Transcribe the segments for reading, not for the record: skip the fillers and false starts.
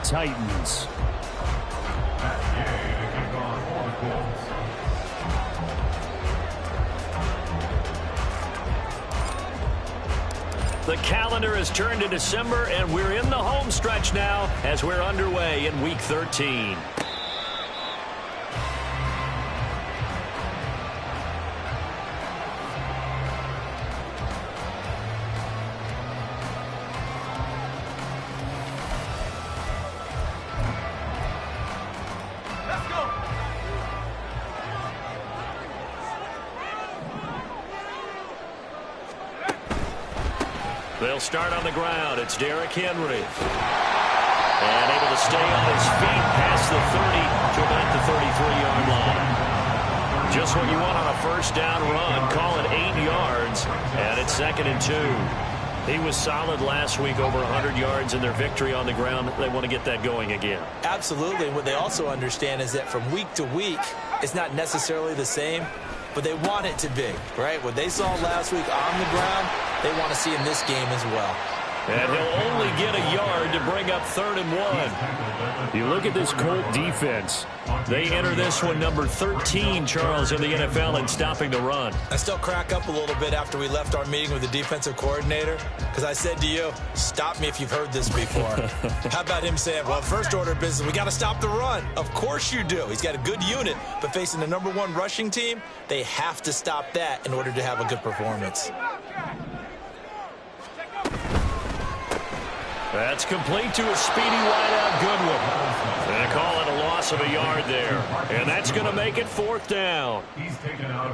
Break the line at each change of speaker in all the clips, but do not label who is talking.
Titans. The calendar has turned to December, and we're in the home stretch now as we're underway in Week 13. They'll start on the ground. It's Derrick Henry. And able to stay on his feet past the 30 to about the 33-yard line. Just what you want on a first down run. Call it 8 yards. And it's 2nd and 2. He was solid last week, over 100 yards in their victory on the ground. They want to get that going again.
Absolutely. What they also understand is that from week to week, it's not necessarily the same, but they want it to be, right? What they saw last week on the ground, they want to see in this game as well.
And he'll only get a yard to bring up 3rd and 1. You look at this Colt defense. They enter this one number 13, Charles, in the NFL in stopping the run.
I still crack up a little bit after we left our meeting with the defensive coordinator, because I said to you, stop me if you've heard this before. How about him saying, well, first order of business, we got to stop the run. Of course you do. He's got a good unit, but facing the number 1 rushing team, they have to stop that in order to have a good performance.
That's complete to a speedy wideout Goodwin. And call it a loss of a yard there. And that's going to make it 4th down.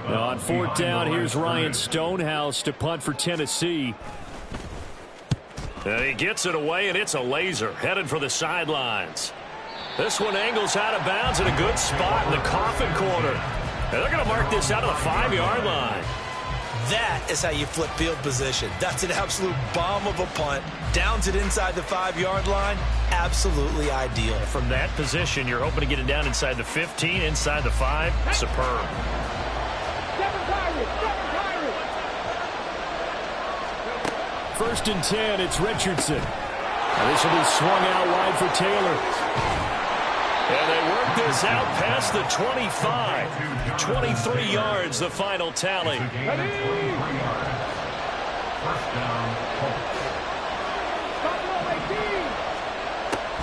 Now on 4th down, here's Ryan Stonehouse to punt for Tennessee. And he gets it away, and it's a laser headed for the sidelines. This one angles out of bounds in a good spot in the coffin corner. And they're going to mark this out of the 5-yard line.
That is how you flip field position. That's an absolute bomb of a punt. Downs it inside the 5-yard line. Absolutely ideal.
From that position, you're hoping to get it down inside the 15, inside the 5. Superb. 1st and 10, it's Richardson. Now this will be swung out wide for Taylor. And they work this out past the 25. 23 yards, the final tally.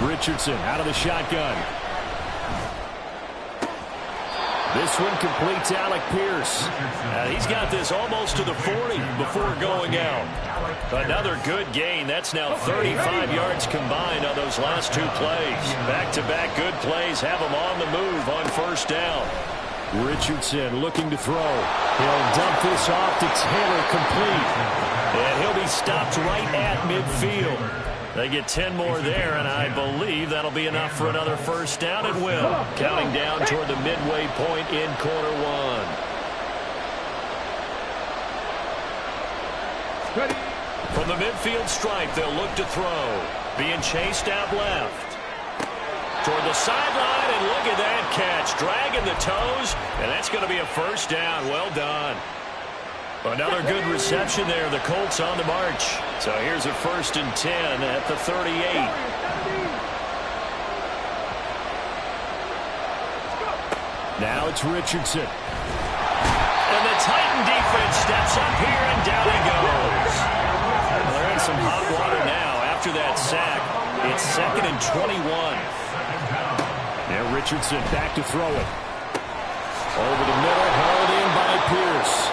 Richardson out of the shotgun. This one completes Alec Pierce. He's got this almost to the 40 before going out. Another good gain. That's now 35 yards combined on those last 2 plays. Back-to-back good plays have him on the move on 1st down. Richardson looking to throw. He'll dump this off to Taylor, complete. And he'll be stopped right at midfield. They get 10 more there, and I believe that'll be enough for another 1st down at will. Counting down toward the midway point in quarter 1. From the midfield stripe, they'll look to throw. Being chased out left. Toward the sideline, and look at that catch. Dragging the toes, and that's going to be a 1st down. Well done. Another good reception there. The Colts on the march. So here's a 1st and 10 at the 38. Now it's Richardson. And the Titan defense steps up here, and down he goes. Well, they're in some hot water now after that sack. It's 2nd and 21. Now Richardson back to throw it. Over the middle, hauled in by Pierce.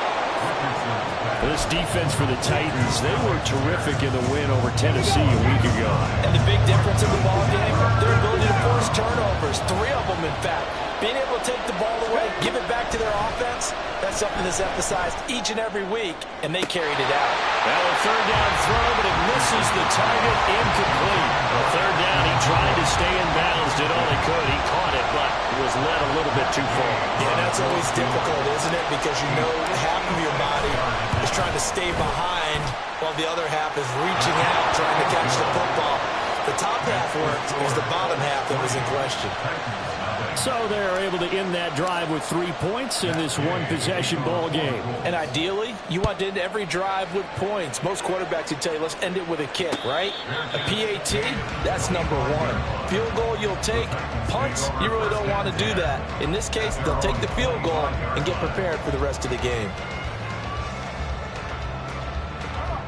This defense for the Titans, they were terrific in the win over Tennessee a week ago.
And the big difference in the ball game, their ability to force turnovers, 3 of them in fact. Being able to take the ball away, give it back to their offense, that's something that's emphasized each and every week, and they carried it out.
Well, a 3rd down throw, but it misses the target, incomplete. A 3rd down, he tried to stay in bounds, did all he could. He caught it, but was led a little bit too far.
Yeah, that's always difficult, isn't it? Because you know half of your body is trying to stay behind while the other half is reaching out, trying to catch the football. The top half worked. It was the bottom half that was in question.
So they're able to end that drive with 3 points in this one-possession ball game.
And ideally, you want to end every drive with points. Most quarterbacks would tell you, let's end it with a kick, right? A PAT, that's number one. Field goal you'll take. Punts, you really don't want to do that. In this case, they'll take the field goal and get prepared for the rest of the game.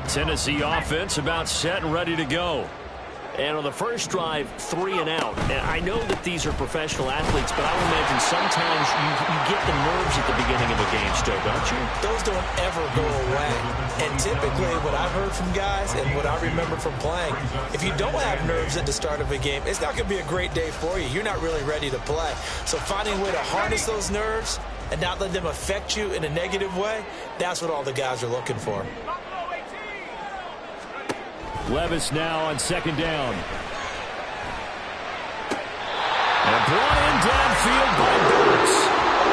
Tennessee offense about set and ready to go. And on the first drive, 3 and out. And I know that these are professional athletes, but I would imagine sometimes you get the nerves at the beginning of a game still, don't you?
Those don't ever go away. And typically what I've heard from guys and what I remember from playing, if you don't have nerves at the start of a game, it's not going to be a great day for you. You're not really ready to play. So finding a way to harness those nerves and not let them affect you in a negative way, that's what all the guys are looking for.
Levis now on second down. And brought in downfield by Burks.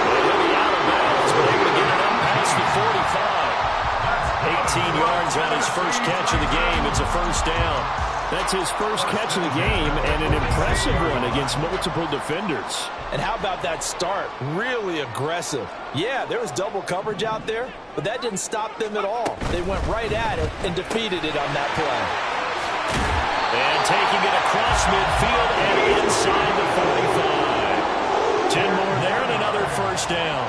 He'll be out of bounds, but able to get it up past the 45. 18 yards on his first catch of the game. It's a first down. That's his first catch of the game, and an impressive one against multiple defenders.
And how about that start? Really aggressive. Yeah, there was double coverage out there, but that didn't stop them at all. They went right at it and defeated it on that play.
And taking it across midfield and inside the 45. 10 more there and another first down.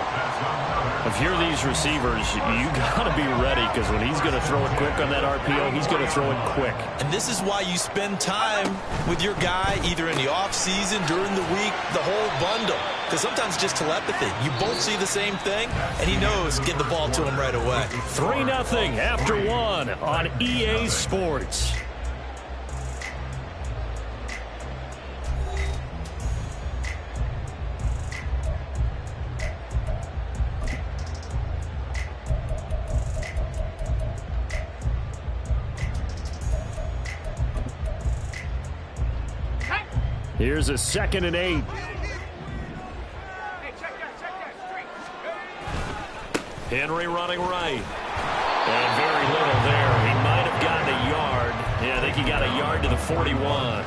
If you're these receivers, you got to be ready, because when he's going to throw it quick on that RPO, he's going to throw it quick.
And this is why you spend time with your guy either in the offseason, during the week, the whole bundle. Because sometimes it's just telepathy. You both see the same thing, and he knows get the ball to him right away.
3-0 after 1 on EA Sports. Here's a 2nd and 8. Henry running right. And very little there. He might have gotten a yard. Yeah, I think he got a yard to the 41.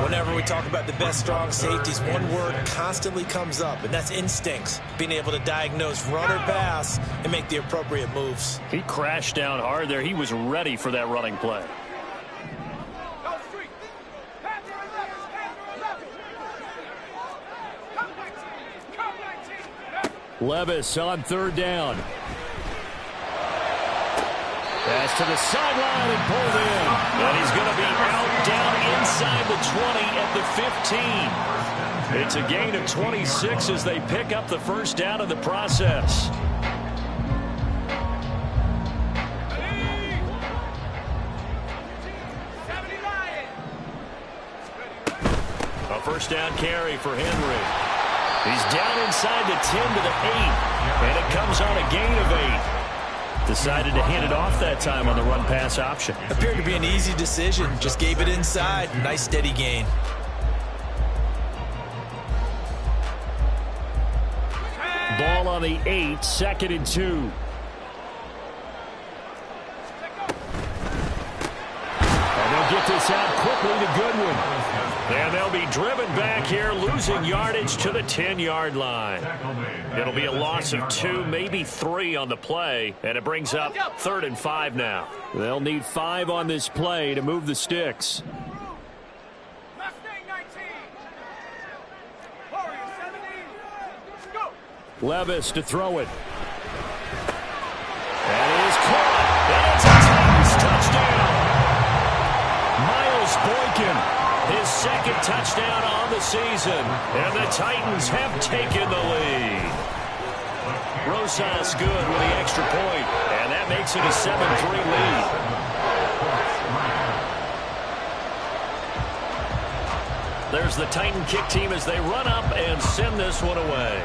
Whenever we talk about the best strong safeties, one word constantly comes up, and that's instincts. Being able to diagnose run or pass and make the appropriate moves.
He crashed down hard there. He was ready for that running play. Levis on 3rd down. Pass to the sideline and pulled in. And he's going to be out down inside the 20 at the 15. It's a gain of 26 as they pick up the first down in the process. A first down carry for Henry. He's down inside the 10 to the 8, and it comes on a gain of 8. Decided to hand it off that time on the run-pass option.
Appeared to be an easy decision. Just gave it inside. Nice, steady gain.
Ball on the 8, 2nd and 2. And they'll get this out quickly to Goodwin. And they'll be driven back here, losing yardage to the 10-yard line. It'll be a loss of 2, maybe 3 on the play, and it brings up 3rd and 5 now. They'll need 5 on this play to move the sticks. Levis to throw it. And it is caught. And it's a Titans touchdown. Miles Boykin. His 2nd touchdown on the season. And the Titans have taken the lead. Rosas good with the extra point. And that makes it a 7-3 lead. There's the Titan kick team as they run up and send this one away.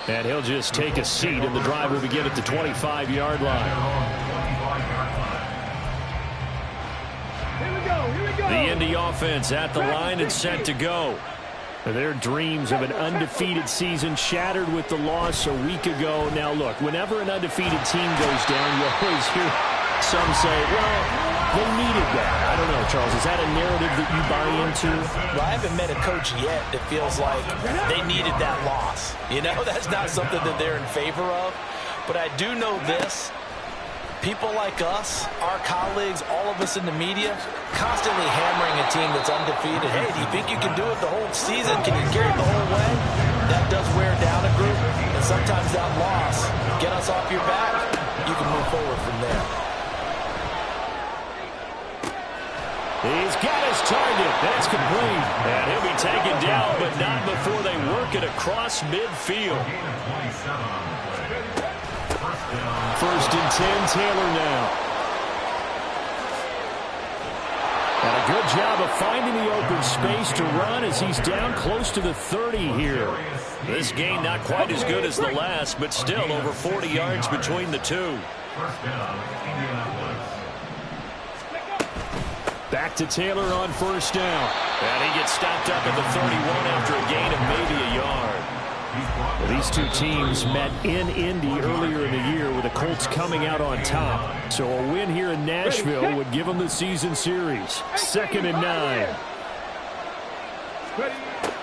And he'll just take a seat, and the drive will begin at the 25-yard line. The Indy offense at the line and set to go. Their dreams of an undefeated season shattered with the loss a week ago. Now, look, whenever an undefeated team goes down, you always hear Some say, well, they needed that. I don't know, Charles. Is that a narrative that you buy into?
Well, I haven't met a coach yet that feels like they needed that loss. You know, that's not something that they're in favor of. But I do know this. People like us, our colleagues, all of us in the media, constantly hammering a team that's undefeated. Hey, do you think you can do it the whole season? Can you carry it the whole way? That does wear down a group, and sometimes that loss, get us off your back, you can move forward from there.
He's got his target. That's complete. And he'll be taken down, but not before they work it across midfield. First and 10, Taylor now. And a good job of finding the open space to run as he's down close to the 30 here. This gain not quite as good as the last, but still over 40 yards between the two. Back to Taylor on first down. And he gets stopped up at the 31 after a gain of maybe a yard. Well, these two teams met in Indy earlier in the year with the Colts coming out on top. So a win here in Nashville would give them the season series. 2nd and 9.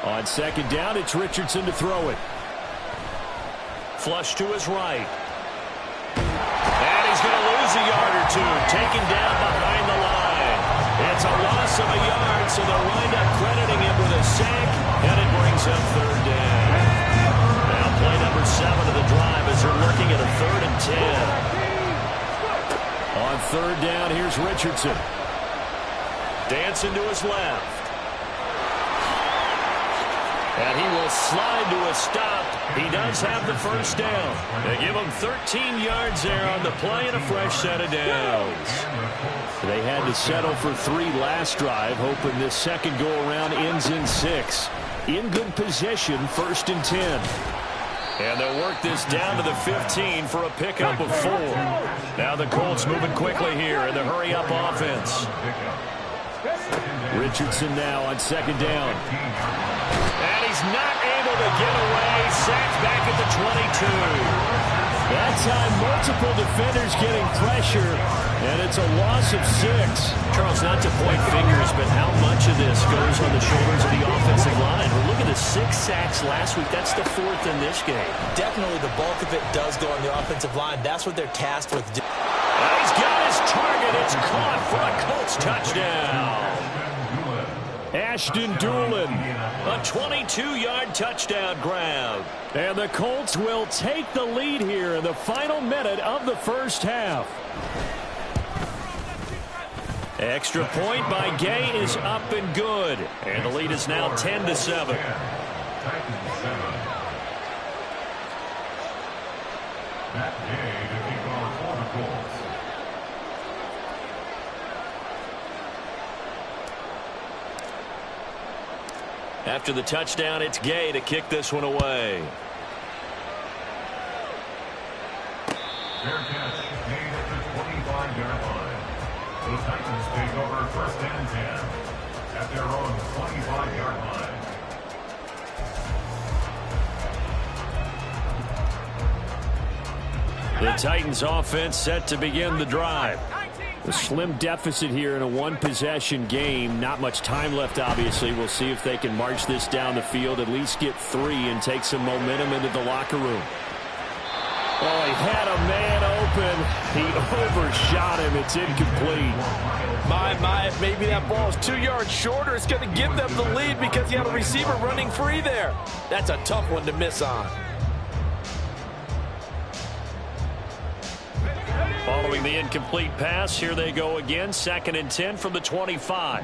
On second down, it's Richardson to throw it. Flush to his right. And he's going to lose a yard or two. Taken down behind the line. It's a loss of a yard, so they'll wind up crediting him with a sack, and it brings up third down. Now play number 7 of the drive as they're looking at a 3rd and 10. On third down, here's Richardson. Dancing to his left. And he will slide to a stop. He does have the first down. They give him 13 yards there on the play and a fresh set of downs. They had to settle for 3 last drive, hoping this second go-around ends in 6. In good position, 1st and 10. And they'll work this down to the 15 for a pickup of 4. Now the Colts moving quickly here in the hurry-up offense. Richardson now on second down. And he's not able to get away. Sacked back at the 22. That time, multiple defenders getting pressure, and it's a loss of 6. Charles, not to point fingers, but how much of this goes on the shoulders of the offensive line? Well, look at the 6 sacks last week. That's the 4th in this game. Definitely the bulk of it does go on the offensive line. That's what they're tasked with. And he's got his target. It's caught for a Colts touchdown. Ashton Doolin, a 22-yard touchdown grab. And the Colts will take the lead here in the final minute of the first half. Extra point by Gay is up and good. And the lead is now 10-7. After the touchdown, it's Gay to kick this one away.
Fair catch made at the 25-yard line. The Titans take over 1st and 10 at their own 25-yard line.
The Titans offense set to begin the drive. A slim deficit here in a one-possession game. Not much time left, obviously. We'll see if they can march this down the field, at least get 3 and take some momentum into the locker room. Oh, he had a man open. He overshot him. It's incomplete.
My, if maybe that ball is 2 yards shorter, it's going to give them the lead because you have a receiver running free there. That's a tough one to miss on.
Following the incomplete pass, here they go again. 2nd and 10 from the 25.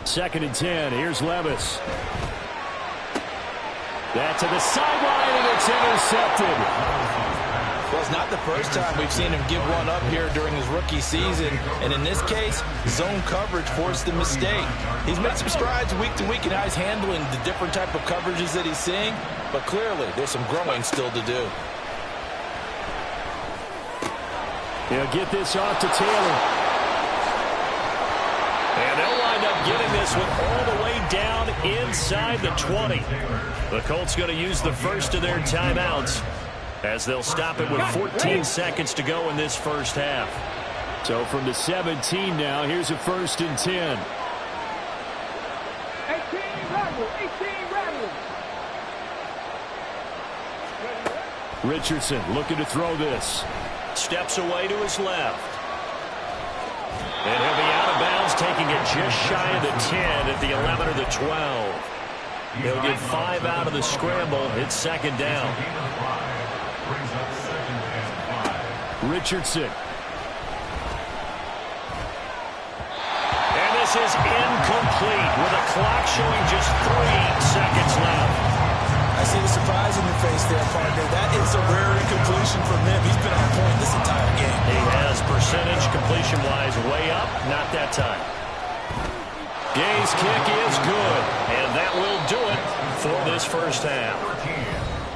Second and 10. Here's Levis. That to the sideline, and it's intercepted.
Well, it's not the first time we've seen him give one up here during his rookie season. And in this case, zone coverage forced the mistake. He's made some strides week to week in how he's handling the different type of coverages that he's seeing. But clearly, there's some growing still to do.
He'll get this off to Taylor.
And they'll wind up getting this one all the way down inside the 20. The Colts going to use the first of their timeouts as they'll stop it with 14 seconds to go in this first half.
So from the 17 now, here's a 1st and 10.
18 Rebels.
Richardson looking to throw this.
Steps away to his left. And he'll be out of bounds, taking it just shy of the 10 at the 11 or the 12. He'll get 5 out of the scramble. It's 2nd down.
Richardson.
And this is incomplete with a clock showing just 3 seconds left.
I see the surprise in your face there, partner. That is a rare incompletion from him. He's been on point this entire game.
He has percentage completion-wise way up. Not that time. Gay's kick is good, and that will do it for this first half.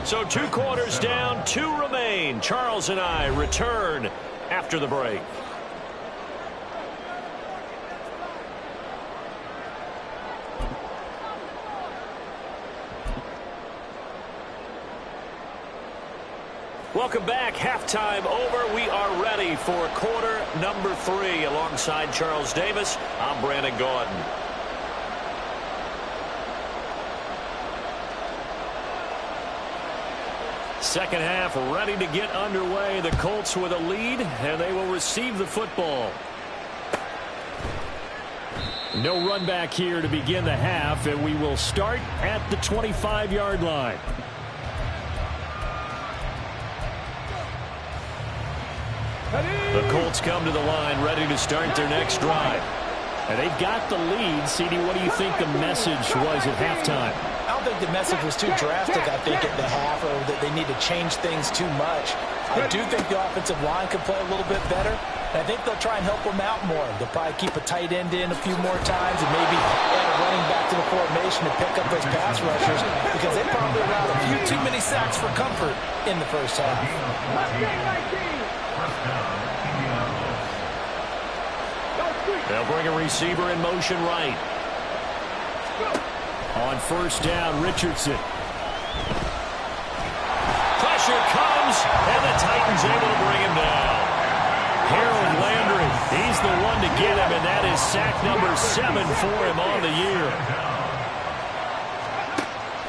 So 2 quarters down, 2 remain. Charles and I return after the break. Welcome back. Halftime over. We are ready for quarter number 3. Alongside Charles Davis, I'm Brandon Gaudin. Second half ready to get underway. The Colts with a lead, and they will receive the football.
No run back here to begin the half, and we will start at the 25-yard line.
The Colts come to the line ready to start their next drive.
And they've got the lead. CD, what do you think the message was at halftime?
I don't think the message was too drastic, I think, at the half, or that they need to change things too much. I do think the offensive line could play a little bit better. And I think they'll try and help them out more. They'll probably keep a tight end in a few more times and maybe add a running back to the formation to pick up those pass rushers, because they probably allowed a few too many sacks for comfort in the first half.
They'll bring a receiver in motion right.
On 1st down, Richardson.
Pressure comes, and the Titans able to bring him down. Harold Landry, he's the one to get him, and that is sack number 7 for him on the year.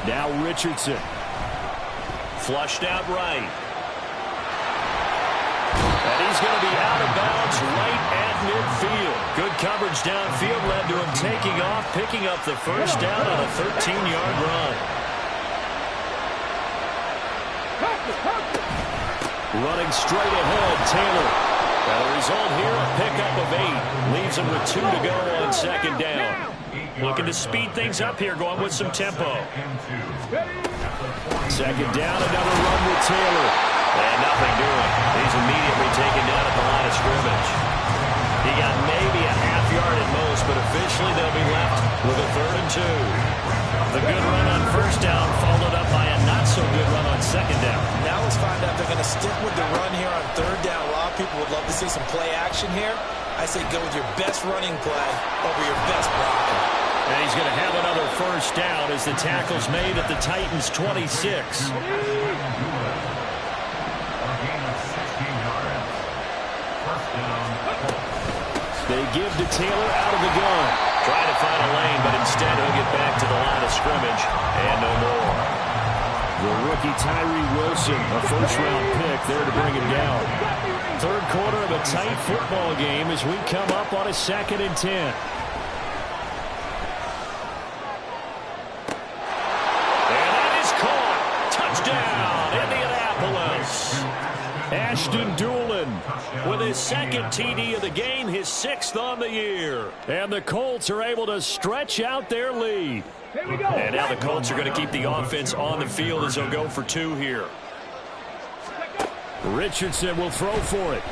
Now Richardson.
Flushed out right. And he's going to be out of bounds right at midfield. Good coverage downfield led to him taking off, picking up the first down on a 13-yard run. Running straight ahead, Taylor. And the result here, a pickup of 8. Leaves him with 2 to go on 2nd down. Looking to speed things up here, going with some tempo.
2nd down, another run with Taylor.
And nothing doing. He's immediately taken down at the line of scrimmage. He got maybe a half yard at most, but officially they'll be left with a 3rd and 2. The good run on 1st down followed up by a not-so-good run on 2nd down.
Now let's find out if they're going to stick with the run here on 3rd down. A lot of people would love to see some play action here. I say go with your best running play over your best blocker.
And he's going to have another 1st down as the tackle's made at the Titans' 26.
They give to Taylor out of the gun.
Trying to find a lane, but instead he'll get back to the line of scrimmage and no more.
The rookie Tyree Wilson, a 1st-round pick there to bring him down. 3rd quarter of a tight football game as we come up on a 2nd and 10.
And that is caught. Touchdown, Indianapolis.
Ashton Doolin
with his 2nd TD of the game, his 6th on the year.
And the Colts are able to stretch out their lead.
And now the Colts are going to keep the offense on the field as they'll go for 2 here.
Richardson will throw for it.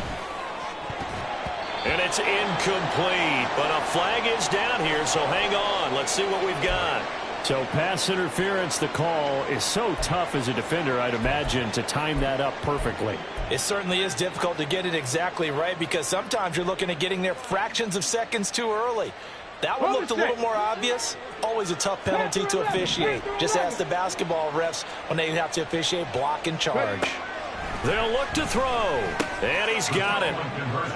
And it's incomplete, but a flag is down here, so hang on. Let's see what we've got.
So pass interference, the call is so tough as a defender, I'd imagine, to time that up perfectly.
It certainly is difficult to get it exactly right because sometimes you're looking at getting there fractions of seconds too early. That one looked a little more obvious. Always a tough penalty to officiate. Just ask the basketball refs when they have to officiate block and charge.
They'll look to throw, and he's got it.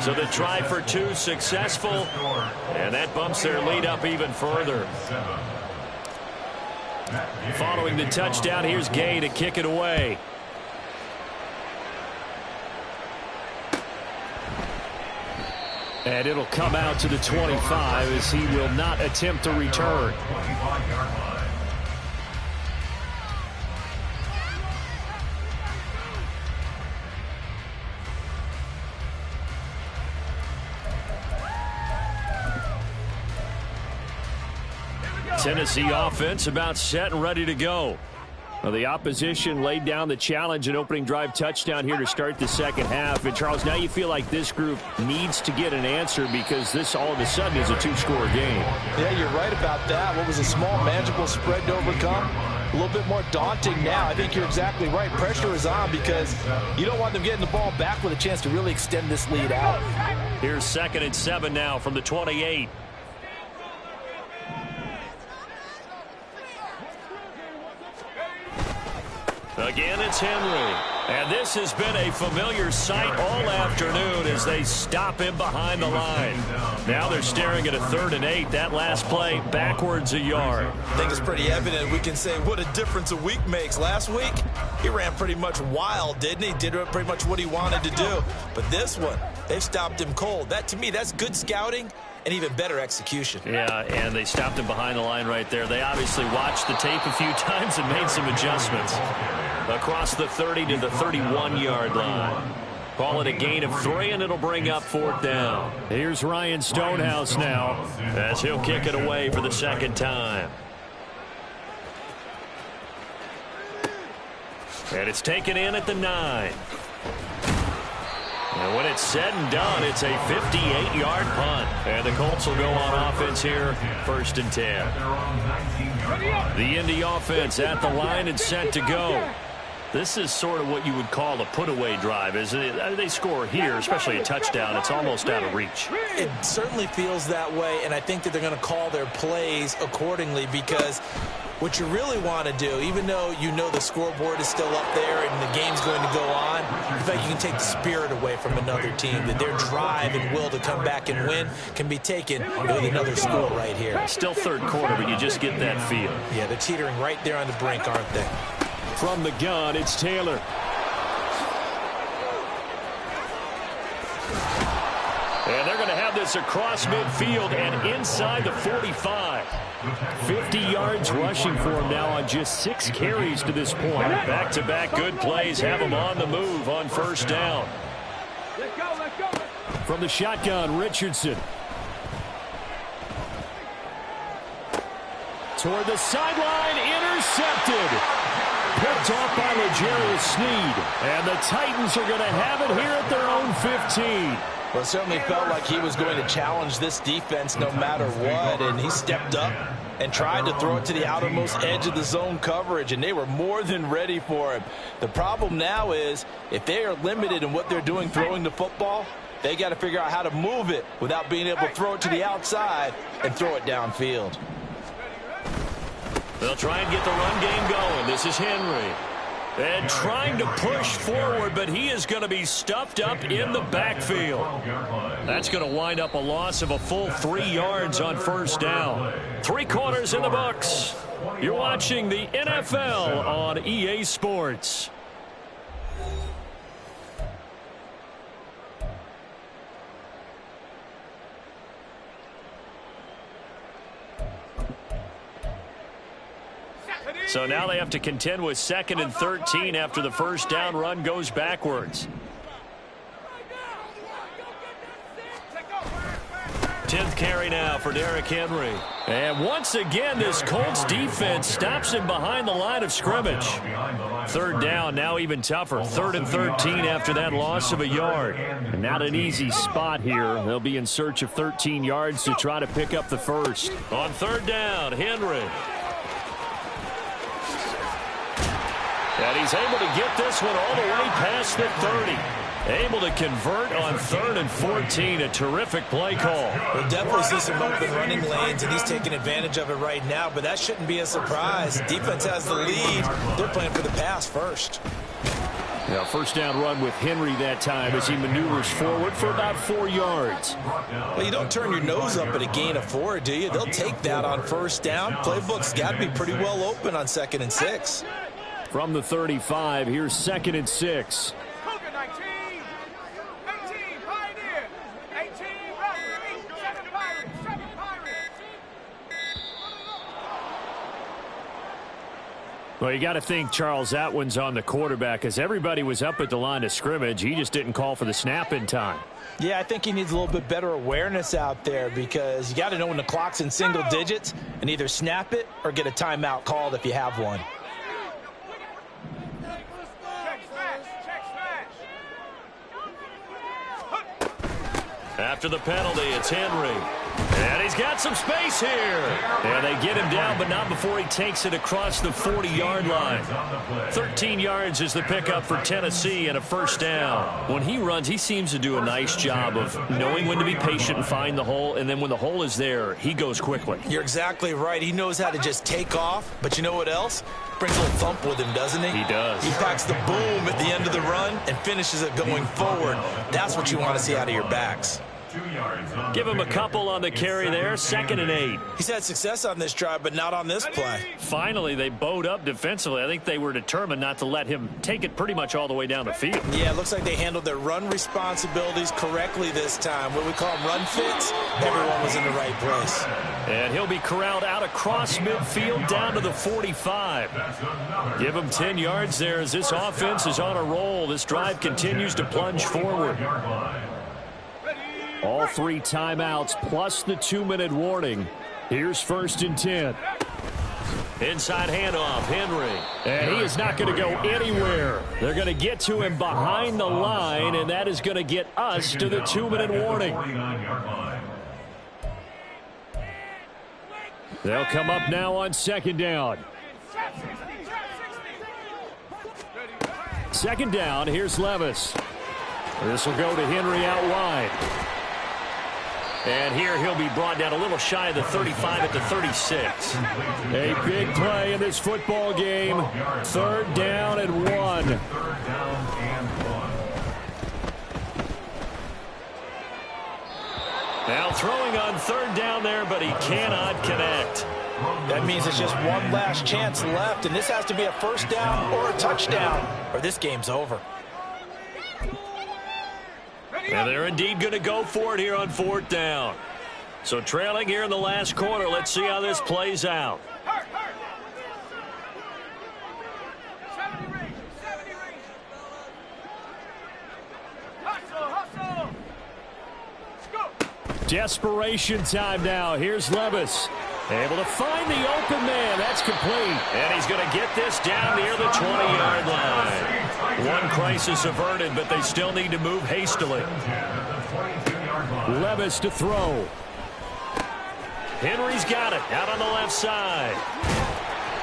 So the try for two successful, and that bumps their lead up even further. Following the touchdown, here's Gay to kick it away. And it'll come out to the 25 as he will not attempt to return. Tennessee offense about set and ready to go. Well, the opposition laid down the challenge and opening drive touchdown here to start the second half. And, Charles, now you feel like this group needs to get an answer because this all of a sudden is a two-score game.
Yeah, you're right about that. What was a small, manageable spread to overcome? A little bit more daunting now. I think you're exactly right. Pressure is on because you don't want them getting the ball back with a chance to really extend this lead out.
Here's 2nd and 7 now from the 28. Again, it's Henry. And this has been a familiar sight all afternoon as they stop him behind the line. Now they're staring at a 3rd and 8. That last play backwards a yard.
I think it's pretty evident. We can say what a difference a week makes. Last week, he ran pretty much wild, didn't he? Did pretty much what he wanted to do. But this one, they've stopped him cold. That, to me, that's good scouting and even better execution.
Yeah, and they stopped him behind the line right there. They obviously watched the tape a few times and made some adjustments. Across the 30 to the 31-yard line. Call it a gain of 3, and it'll bring up 4th down.
Here's Ryan Stonehouse now
as he'll kick it away for the 2nd time. And it's taken in at the 9. And when it's said and done, it's a 58-yard punt. And the Colts will go on offense here, 1st and 10. The Indy offense at the line and set to go. This is sort of what you would call a put-away drive, isn't it? They score here, especially a touchdown. It's almost out of reach.
It certainly feels that way, and I think that they're going to call their plays accordingly because what you really want to do, even though you know the scoreboard is still up there and the game's going to go on, in fact, you can take the spirit away from another team, that their drive and will to come back and win can be taken with another score right here.
Still 3rd quarter, but you just get that feel.
Yeah, they're teetering right there on the brink, aren't they?
From the gun, it's Taylor.
And they're going to have this across midfield and inside the 45.
50 yards rushing for him now on just 6 carries to this point.
Back-to-back good plays have him on the move on 1st down.
Let's go.
From the shotgun, Richardson. Toward the sideline, intercepted. Picked off by L'Jarius Sneed. And the Titans are going to have it here at their own 15.
Well, it certainly felt like he was going to challenge this defense no matter what, and he stepped up and tried to throw it to the outermost edge of the zone coverage, and they were more than ready for him. The problem now is if they are limited in what they're doing throwing the football, they got to figure out how to move it without being able to throw it to the outside and throw it downfield.
They'll try and get the run game going. This is Henry. And trying to push forward, but he is going to be stuffed up in the backfield. That's going to wind up a loss of a full 3 yards on 1st down. 3 quarters in the books. You're watching the NFL on EA Sports. So now they have to contend with 2nd and 13 after the 1st down run goes backwards. 10th carry now for Derrick Henry. And once again, this Colts defense stops him behind the line of scrimmage. 3rd down, now even tougher. 3rd and 13 after that loss of a yard. And not an easy spot here. They'll be in search of 13 yards to try to pick up the 1st. On 3rd down, Henry. And he's able to get this one all the way past the 30. Able to convert on 3rd and 14. A terrific play call.
We'll definitely see some open running lanes, and he's taking advantage of it right now, but that shouldn't be a surprise. Defense has the lead. They're playing for the pass first.
Now, first down run with Henry that time as he maneuvers forward for about 4 yards.
Well, you don't turn your nose up at a gain of 4, do you? They'll take that on first down. Playbook's got to be pretty well open on 2nd and 6.
From the 35, here's 2nd and 6. Well, you got to think, Charles, that one's on the quarterback because everybody was up at the line of scrimmage. He just didn't call for the snap in time.
Yeah, I think he needs a little bit better awareness out there because you got to know when the clock's in single digits and either snap it or get a timeout called if you have one.
After the penalty, it's Henry. And he's got some space here. And they get him down, but not before he takes it across the 40-yard line. 13 yards is the pickup for Tennessee and a first down. When he runs, he seems to do a nice job of knowing when to be patient and find the hole, and then when the hole is there, he goes quickly.
You're exactly right. He knows how to just take off, but you know what else? Brings a little thump with him, doesn't he?
He does.
He packs the boom at the end of the run and finishes it going forward. That's what you want to see out of your backs.
Give him a couple on the carry there. 2nd and 8.
He's had success on this drive, but not on this play.
Finally, they bowed up defensively. I think they were determined not to let him take it pretty much all the way down the field.
Yeah, it looks like they handled their run responsibilities correctly this time. What we call them run fits, everyone was in the right place.
And he'll be corralled out across midfield down to the 45. Give him 10 yards there as this offense is on a roll. This drive continues to plunge forward.
All 3 timeouts plus the 2-minute warning. Here's 1st and 10.
Inside handoff, Henry.
And he is not going to go anywhere. They're going to get to him behind the line, and that is going to get us to the 2-minute warning. They'll come up now on 2nd down. 2nd down, here's Levis. This will go to Henry out wide.
And here he'll be brought down a little shy of the 35 at the 36.
A big play in this football game. 3rd down and 1.
Now throwing on 3rd down there, but he cannot connect.
That means it's just one last chance left, and this has to be a first down or a touchdown, or this game's over.
And they're indeed going to go for it here on 4th down. So trailing here in the last quarter. Let's see how this plays out.
Desperation time now. Here's Levis. Able to find the open man. That's complete.
And he's going to get this down near the 20-yard line. One crisis averted, but they still need to move hastily.
Levis to throw.
Henry's got it out on the left side.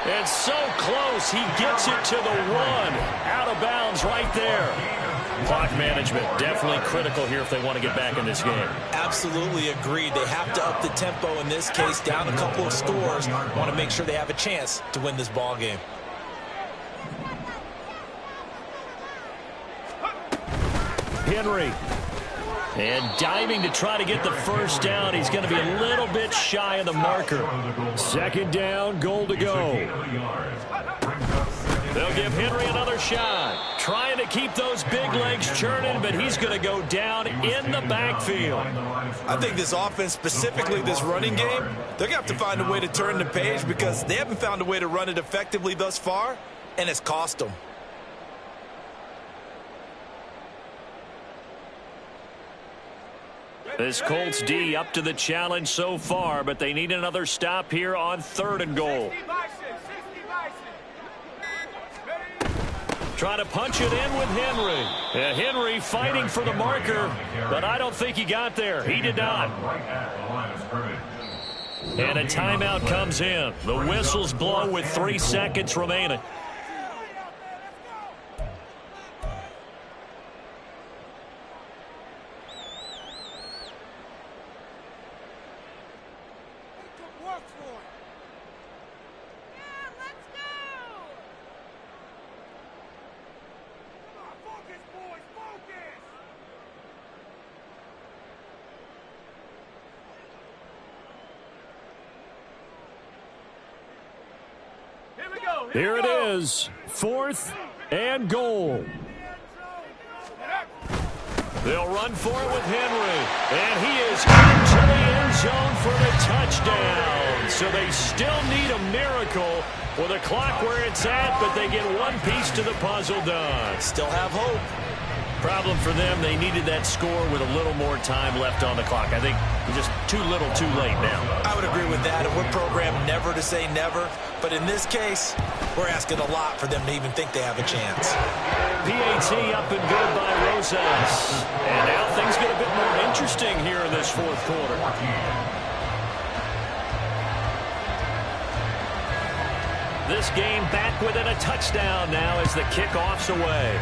And so close, he gets it to the 1. Out of bounds right there. Clock management definitely critical here if they want to get back in this game.
Absolutely agreed. They have to up the tempo in this case, down a couple of scores. Want to make sure they have a chance to win this ball game.
Henry.
And diving to try to get the first down. He's going to be a little bit shy of the marker.
2nd down, goal to go.
They'll give Henry another shot. Trying to keep those big legs churning, but he's going to go down in the backfield.
I think this offense, specifically this running game, they're going to have to find a way to turn the page because they haven't found a way to run it effectively thus far, and it's cost them.
This Colts D up to the challenge so far, but they need another stop here on 3rd and goal. Trying to punch it in with Henry. And Henry fighting for the marker, but I don't think he got there. He did not. And a timeout comes in. The whistles blow with 3 seconds remaining.
Here it is, 4th and goal. They'll run for it with Henry, and he is into the end zone for the touchdown. So they still need a miracle with a clock where it's at, but they get one piece to the puzzle done.
Still have hope.
Problem for them, they needed that score with a little more time left on the clock. I think just too little too late now.
I would agree with that, and we're programmed never to say never. But in this case, we're asking a lot for them to even think they have a chance.
PAT up and good by Rosas. And now things get a bit more interesting here in this 4th quarter. This game back within a touchdown now as the kickoff's away.